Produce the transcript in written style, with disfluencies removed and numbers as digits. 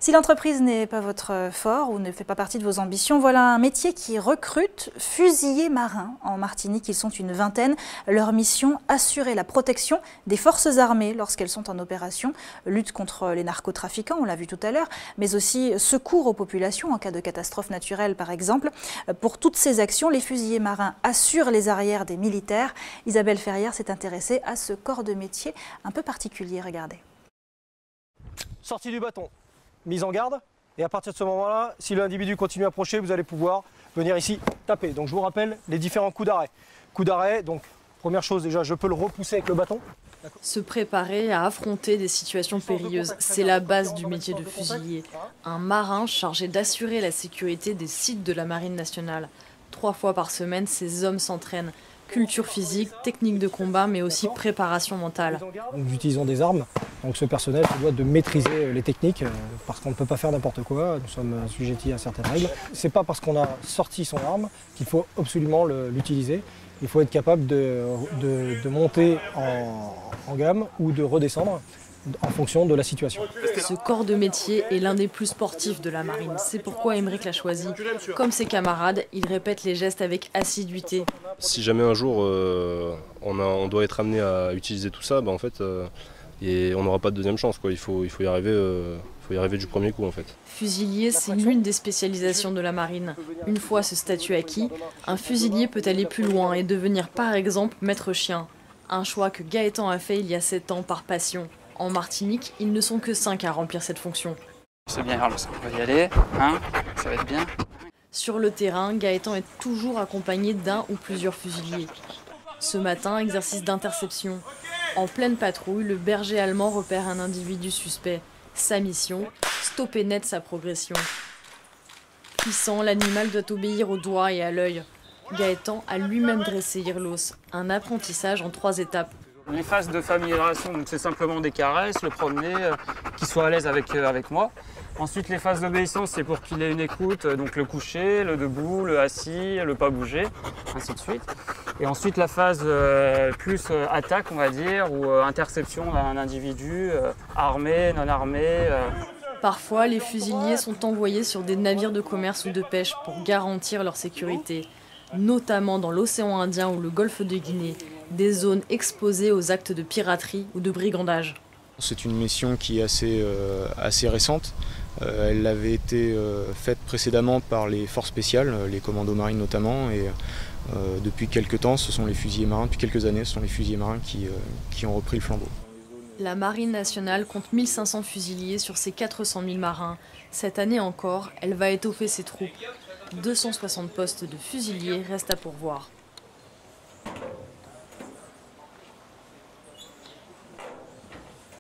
Si l'entreprise n'est pas votre fort ou ne fait pas partie de vos ambitions, voilà un métier qui recrute fusiliers marins. En Martinique, ils sont une vingtaine. Leur mission, assurer la protection des forces armées lorsqu'elles sont en opération, lutte contre les narcotrafiquants, on l'a vu tout à l'heure, mais aussi secours aux populations en cas de catastrophe naturelle par exemple. Pour toutes ces actions, les fusiliers marins assurent les arrières des militaires. Isabelle Ferrière s'est intéressée à ce corps de métier un peu particulier, regardez. Sortie du bâton. Mise en garde, et à partir de ce moment-là, si l'individu continue à approcher, vous allez pouvoir venir ici taper. Donc je vous rappelle les différents coups d'arrêt. Coup d'arrêt, donc première chose déjà, je peux le repousser avec le bâton. Se préparer à affronter des situations périlleuses, c'est la base du métier de fusilier. Un marin chargé d'assurer la sécurité des sites de la Marine nationale. 3 fois par semaine, ces hommes s'entraînent. Culture physique, technique de combat, mais aussi préparation mentale. Nous utilisons des armes, donc ce personnel se doit de maîtriser les techniques, parce qu'on ne peut pas faire n'importe quoi, nous sommes assujettis à certaines règles. C'est pas parce qu'on a sorti son arme qu'il faut absolument l'utiliser. Il faut être capable de monter en gamme ou de redescendre en fonction de la situation. Ce corps de métier est l'un des plus sportifs de la marine. C'est pourquoi Aymeric l'a choisi. Comme ses camarades, il répète les gestes avec assiduité. Si jamais un jour on doit être amené à utiliser tout ça, en fait, on n'aura pas de deuxième chance, quoi. Il faut y arriver du premier coup en fait. Fusilier, c'est l'une des spécialisations de la marine. Une fois ce statut acquis, un fusilier peut aller plus loin et devenir par exemple maître chien. Un choix que Gaëtan a fait il y a 7 ans par passion. En Martinique, ils ne sont que 5 à remplir cette fonction. C'est bien, Carlos, on va y aller, hein, ça va être bien. Sur le terrain, Gaëtan est toujours accompagné d'un ou plusieurs fusiliers. Ce matin, exercice d'interception. En pleine patrouille, le berger allemand repère un individu suspect. Sa mission, stopper net sa progression. Puissant, l'animal doit obéir au doigt et à l'œil. Gaëtan a lui-même dressé Irlos, un apprentissage en 3 étapes. Les phases de familiarisation, c'est simplement des caresses, le promener, qu'il soit à l'aise avec moi. Ensuite, les phases d'obéissance, c'est pour qu'il ait une écoute, donc le coucher, le debout, le assis, le pas bouger, ainsi de suite. Et ensuite, la phase plus attaque, on va dire, ou interception d'un individu, armé, non armé. Parfois, les fusiliers sont envoyés sur des navires de commerce ou de pêche pour garantir leur sécurité, notamment dans l'océan Indien ou le golfe de Guinée, des zones exposées aux actes de piraterie ou de brigandage. C'est une mission qui est assez récente. Elle avait été faite précédemment par les forces spéciales, les commandos marines notamment, et depuis quelques temps, ce sont les fusiliers marins, depuis quelques années, ce sont les fusiliers marins qui ont repris le flambeau. La Marine nationale compte 1500 fusiliers sur ses 400 000 marins. Cette année encore, elle va étoffer ses troupes. 260 postes de fusiliers restent à pourvoir.